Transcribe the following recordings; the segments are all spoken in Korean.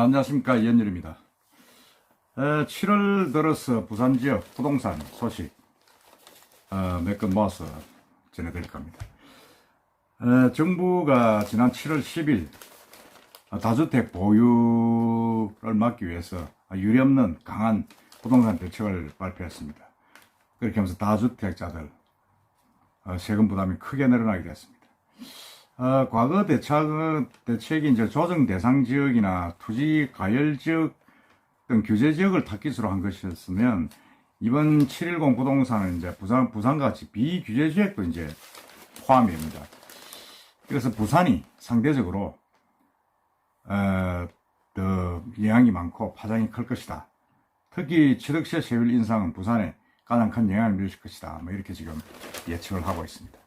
안녕하십니까, 이현열입니다. 7월 들어서 부산 지역 부동산 소식 몇 건 모아서 전해드릴 겁니다. 정부가 지난 7월 10일 다주택 보유를 막기 위해서 유례없는 강한 부동산 대책을 발표했습니다. 그렇게 하면서 다주택자들 세금 부담이 크게 늘어나게 됐습니다. 과거 대책이 이제 조정 대상 지역이나 투지 가열 지역 등 규제 지역을 타깃으로 한 것이었으면, 이번 710 부동산은 이제 부산같이 비규제 지역도 이제 포함입니다. 그래서 부산이 상대적으로 더 영향이 많고 파장이 클 것이다. 특히 취득세 세율 인상은 부산에 가장 큰 영향을 미칠 것이다. 뭐 이렇게 지금 예측을 하고 있습니다.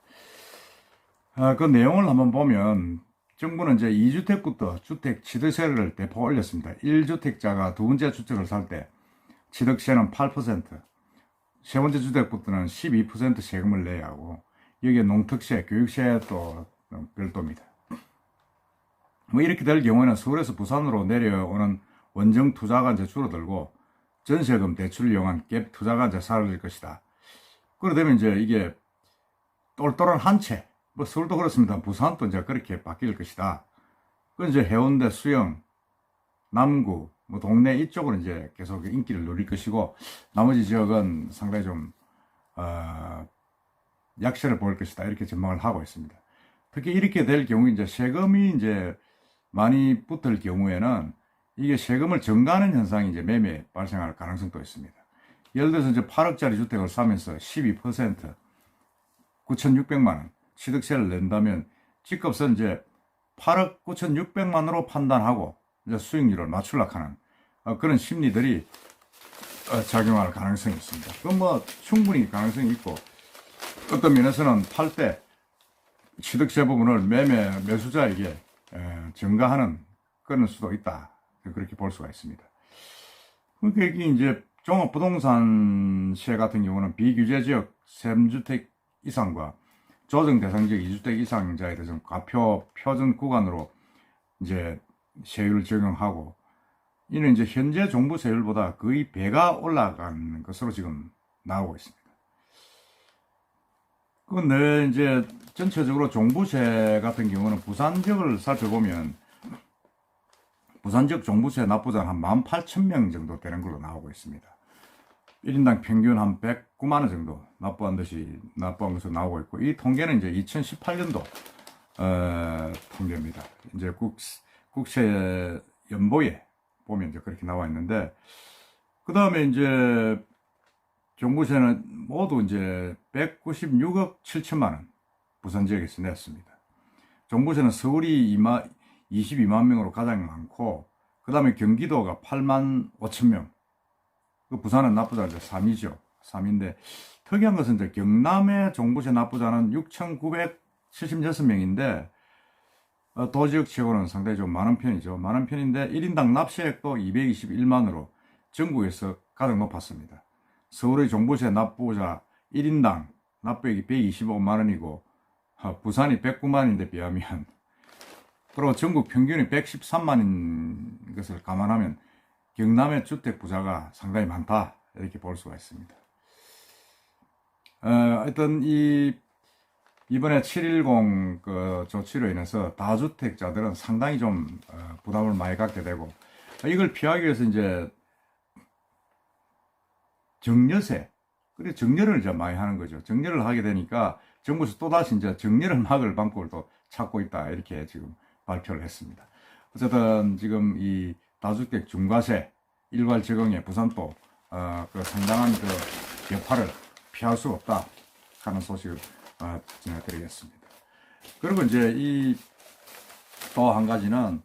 그 내용을 한번 보면, 정부는 이제 2주택부터 주택 취득세를 대폭 올렸습니다. 1주택자가 두 번째 주택을 살 때 취득세는 8%, 세 번째 주택부터는 12% 세금을 내야 하고, 여기에 농특세, 교육세도 별도입니다. 뭐 이렇게 될 경우에는 서울에서 부산으로 내려오는 원정 투자가 이제 줄어들고, 전세금 대출을 이용한 갭 투자가 이제 사라질 것이다. 그러다 보면 이제 이게 똘똘한 한 채, 뭐 서울도 그렇습니다. 부산도 이제 그렇게 바뀔 것이다. 그 이제 해운대, 수영, 남구, 뭐 동네 이쪽으로 이제 계속 인기를 누릴 것이고, 나머지 지역은 상당히 좀 약세를 보일 것이다. 이렇게 전망을 하고 있습니다. 특히 이렇게 될 경우 이제 세금이 이제 많이 붙을 경우에는 이게 세금을 증가하는 현상이 이제 매매에 발생할 가능성도 있습니다. 예를 들어서 이제 8억짜리 주택을 사면서 12% 9,600만 원 취득세를 낸다면, 집값은 이제 8억 9,600만으로 판단하고 이제 수익률을 맞추려고 하는 그런 심리들이 작용할 가능성이 있습니다. 그건 뭐 충분히 가능성이 있고, 어떤 면에서는 팔 때 취득세 부분을 매수자에게 증가하는 그런 수도 있다. 그렇게 볼 수가 있습니다. 그러니까 이게 이제 종합부동산세 같은 경우는 비규제 지역 3주택 이상과 조정 대상 지역 2주택 이상자에 대해서는 과표 표준 구간으로 이제 세율을 적용하고, 이는 이제 현재 종부 세율보다 거의 배가 올라간 것으로 지금 나오고 있습니다. 근데 이제 전체적으로 종부세 같은 경우는 부산 지역을 살펴보면, 부산 지역 종부세 납부자는 한 18,000명 정도 되는 걸로 나오고 있습니다. 1인당 평균 한 109만 원 정도 납부한 것으로 나오고 있고, 이 통계는 이제 2018년도 통계입니다. 이제 국세 연보에 보면 이제 그렇게 나와 있는데, 그 다음에 이제 종부세는 모두 이제 196억 7천만 원 부산 지역에서 냈습니다. 종부세는 서울이 22만 명으로 가장 많고, 그 다음에 경기도가 8만 5천 명. 그 부산은 납부자가 이제 3위죠. 3위인데, 특이한 것은 이제 경남의 종부세 납부자는 6,976명인데, 도지역 치고는 상당히 좀 많은 편이죠. 많은 편인데, 1인당 납세액도 221만으로 전국에서 가장 높았습니다. 서울의 종부세 납부자 1인당 납부액이 125만 원이고, 부산이 109만인데 비하면, 그리고 전국 평균이 113만인 것을 감안하면 경남의 주택 부자가 상당히 많다, 이렇게 볼 수가 있습니다. 하여튼 이번에 710 조치로 인해서 다주택자들은 상당히 좀 부담을 많이 갖게 되고, 이걸 피하기 위해서 이제 정려세, 그래 정려를 이제 많이 하는 거죠. 정려를 하게 되니까 정부에서 또다시 이제 정려를 막을 방법을 또 찾고 있다, 이렇게 지금 발표를 했습니다. 어쨌든 지금 이 다주택 중과세 일괄 적용에 부산도 그 상당한 그 여파를 피할 수 없다 하는 소식을 전해드리겠습니다. 그리고 이제 또 한 가지는,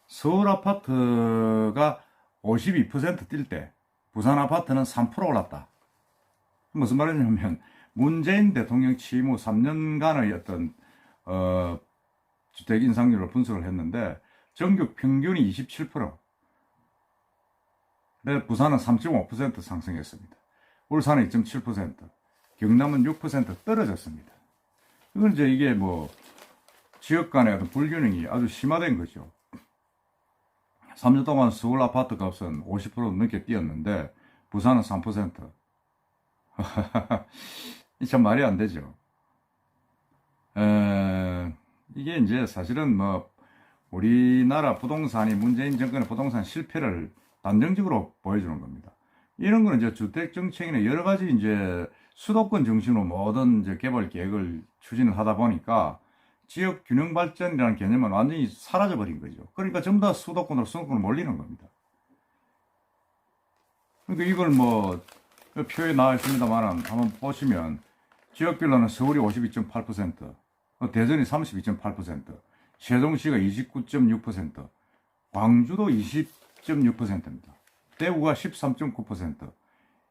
서울 아파트가 52% 뛸 때 부산 아파트는 3% 올랐다. 무슨 말이냐면, 문재인 대통령 취임 후 3년간의 어떤 주택 인상률을 분석을 했는데, 전국 평균이 27%, 부산은 3.5% 상승했습니다. 울산은 2.7%, 경남은 6% 떨어졌습니다. 이건 이제 이게 뭐 지역 간의 어떤 불균형이 아주 심화된 거죠. 3년 동안 서울 아파트 값은 50% 넘게 뛰었는데 부산은 3%. 참 말이 안 되죠. 이게 이제 사실은 뭐 우리나라 부동산이 문재인 정권의 부동산 실패를 단정적으로 보여주는 겁니다. 이런 거는 이제 주택 정책이나 여러 가지 이제 수도권 중심으로 모든 이제 개발 계획을 추진을 하다 보니까 지역 균형 발전이라는 개념은 완전히 사라져 버린 거죠. 그러니까 전부 다 수도권으로 몰리는 겁니다. 그러니까 이걸 뭐 표에 나와 있습니다만 한번 보시면 지역별로는 서울이 52.8%, 대전이 32.8%, 세종시가 29.6%, 광주도 20.6%입니다. 대구가 13.9%,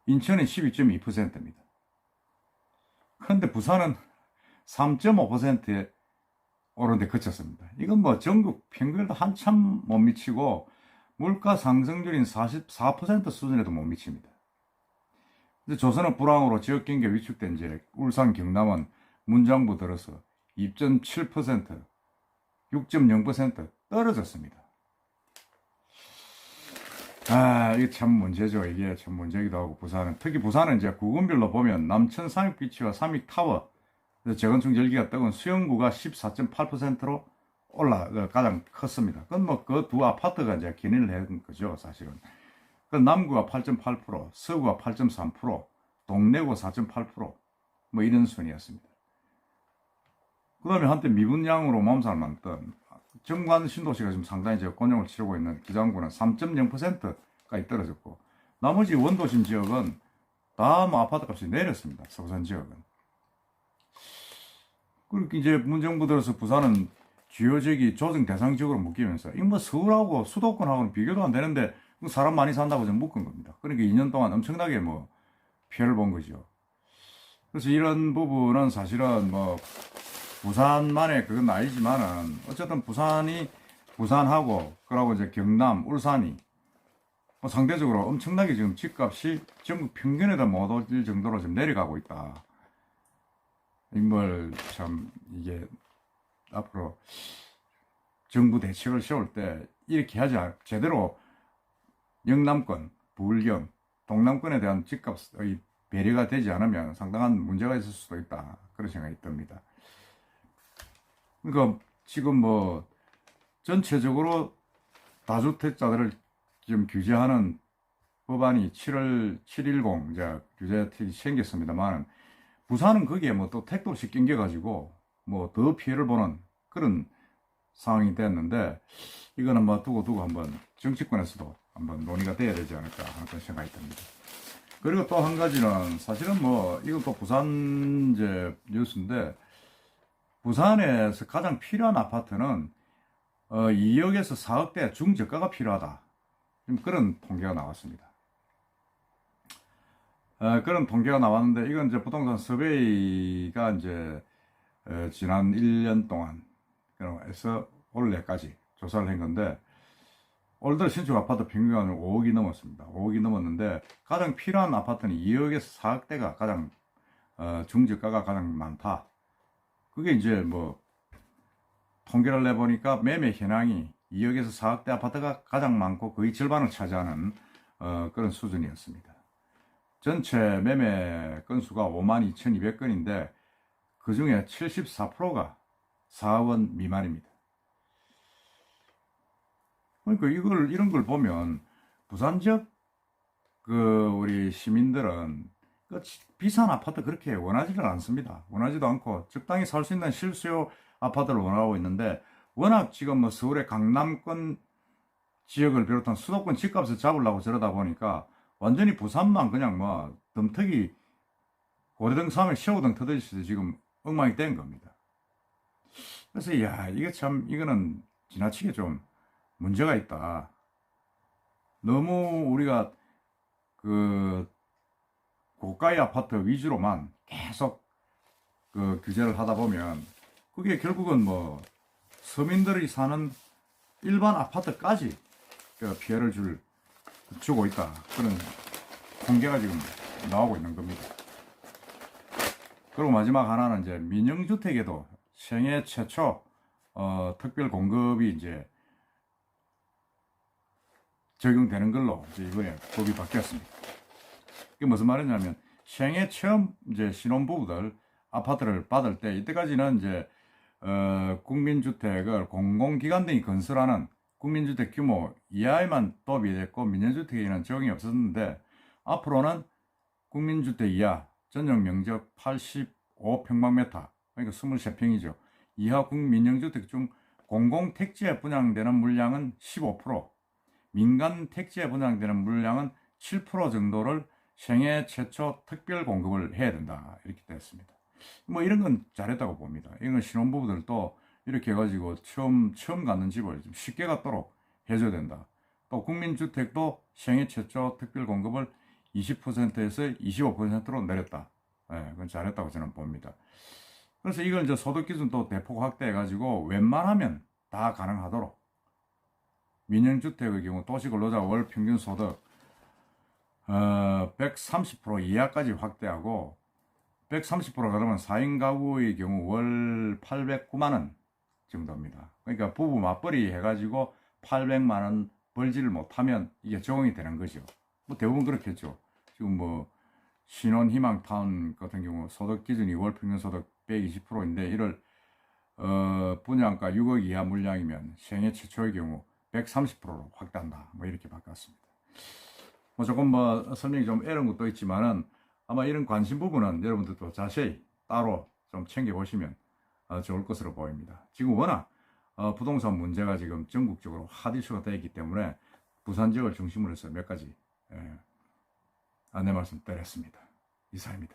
인천은 12.2%입니다. 그런데 부산은 3.5%에 오르는데 그쳤습니다. 이건 뭐 전국 평균도 한참 못 미치고 물가 상승률인 44% 수준에도 못 미칩니다. 조선은 불황으로 지역 경기가 위축된 이제 울산, 경남은 문정부 들어서 2.7%, 6.0% 떨어졌습니다. 이게 참 문제죠. 이게 참 문제기도 하고, 부산은. 특히 부산은 이제 구군별로 보면 남천 삼익비치와 삼익타워, 재건축 열기가 뜨거운 수영구가 14.8%로 가장 컸습니다. 그건 뭐 그 두 아파트가 이제 견인을 한 거죠, 사실은. 그 남구가 8.8%, 서구가 8.3%, 동래구 4.8%, 이런 순이었습니다. 그 다음에 한때 미분양으로 몸살 많던 정관 신도시가 지금 상당히 이제 곤욕을 치르고 있는 기장구는 3.0%까지 떨어졌고, 나머지 원도심 지역은 다 뭐 아파트 값이 내렸습니다. 서부산 지역은. 그렇게 이제 문정부 들어서 부산은 주요 지역이 조정 대상 지역으로 묶이면서, 이거 뭐 서울하고 수도권하고는 비교도 안 되는데 사람 많이 산다고 좀 묶은 겁니다. 그러니까 2년 동안 엄청나게 뭐 피해를 본 거죠. 그래서 이런 부분은 사실은 뭐 부산만의 그건 아니지만은 어쨌든 부산하고 그러고 이제 경남, 울산이 뭐 상대적으로 엄청나게 지금 집값이 전국 평균에다 못 올 정도로 지금 내려가고 있다. 이걸 참 이게 앞으로 정부 대책을 세울 때 이렇게 하지 제대로 영남권, 부울경, 동남권에 대한 집값의 배려가 되지 않으면 상당한 문제가 있을 수도 있다. 그런 생각이 듭니다. 그러니까 지금 뭐 전체적으로 다주택자들을 지금 규제하는 법안이 710 이제 규제책이 생겼습니다만, 부산은 거기에 뭐 또 택도시 낑겨가지고 뭐 더 피해를 보는 그런 상황이 됐는데, 이거는 뭐 두고 한번 정치권에서도 한번 논의가 돼야 되지 않을까 하는 그런 생각이 듭니다. 그리고 또 한 가지는 사실은 뭐 이것도 부산 이제 뉴스인데, 부산에서 가장 필요한 아파트는 2억에서 4억대 중저가가 필요하다. 지금 그런 통계가 나왔습니다. 그런 통계가 나왔는데, 이건 이제 부동산 서베이가 이제 지난 1년 동안 해서 올해까지 조사를 한 건데, 올 들어 신축 아파트 평균은 5억이 넘었습니다. 5억이 넘었는데 가장 필요한 아파트는 2억에서 4억대가 가장 중저가가 가장 많다. 그게 이제 뭐 통계를 내보니까 매매 현황이 2억에서 4억대 아파트가 가장 많고 거의 절반을 차지하는 그런 수준이었습니다. 전체 매매 건수가 52,200건인데 그 중에 74%가 4억 원 미만입니다. 그러니까 이런 걸 보면 부산 지역 우리 시민들은 비싼 아파트 그렇게 원하지를 않습니다. 원하지도 않고 적당히 살 수 있는 실수요 아파트를 원하고 있는데, 워낙 지금 뭐 서울의 강남권 지역을 비롯한 수도권 집값을 잡으려고 저러다 보니까 완전히 부산만 그냥 뭐 덤터기 고래등 삼에 새우등 터듯이 지금 엉망이 된 겁니다. 그래서 이게 참 이거는 지나치게 좀 문제가 있다. 너무 우리가 고가의 아파트 위주로만 계속 규제를 하다 보면 그게 결국은 뭐 서민들이 사는 일반 아파트까지 피해를 주고 있다. 그런 통계가 지금 나오고 있는 겁니다. 그리고 마지막 하나는 이제 민영주택에도 생애 최초 특별 공급이 이제 적용되는 걸로 이제 이번에 법이 바뀌었습니다. 이게 무슨 말이냐면 생애 처음 이제 신혼부부들 아파트를 받을 때 이때까지는 이제 국민주택을 공공기관 등이 건설하는 국민주택 규모 이하에만 도입이 됐고 민영주택에는 적용이 없었는데 앞으로는 국민주택 이하 전용 면적 85평방미터 그러니까 23평이죠. 이하 민영주택 중 공공택지에 분양되는 물량은 15%, 민간 택지에 분양되는 물량은 7% 정도를 생애 최초 특별 공급을 해야 된다. 이렇게 됐습니다. 뭐 이런 건 잘했다고 봅니다. 이건 신혼부부들도 이렇게 해가지고 처음 갖는 집을 좀 쉽게 갖도록 해줘야 된다. 또 국민주택도 생애 최초 특별 공급을 20%에서 25%로 내렸다. 예, 그건 잘했다고 저는 봅니다. 그래서 이걸 이제 소득 기준도 대폭 확대해가지고 웬만하면 다 가능하도록 민영주택의 경우 도시근로자 월 평균 소득 130% 이하까지 확대하고 130%가 그러면 4인 가구의 경우 월 809만원 정도입니다. 그러니까 부부 맞벌이 해가지고 800만원 벌지를 못하면 이게 적용이 되는 거죠. 뭐 대부분 그렇겠죠. 지금 뭐 신혼희망타운 같은 경우 소득 기준이 월 평균 소득 120%인데 이를 분양가 6억 이하 물량이면 생애 최초의 경우 130%로 확대한다. 뭐 이렇게 바꿨습니다. 뭐 조금 뭐 설명이 좀 이런 것도 있지만은 아마 이런 관심 부분은 여러분들도 자세히 따로 좀 챙겨보시면 좋을 것으로 보입니다. 지금 워낙 부동산 문제가 지금 전국적으로 핫 이슈가 되어 있기 때문에 부산 지역을 중심으로 해서 몇 가지 안내 말씀 드렸습니다. 이상입니다.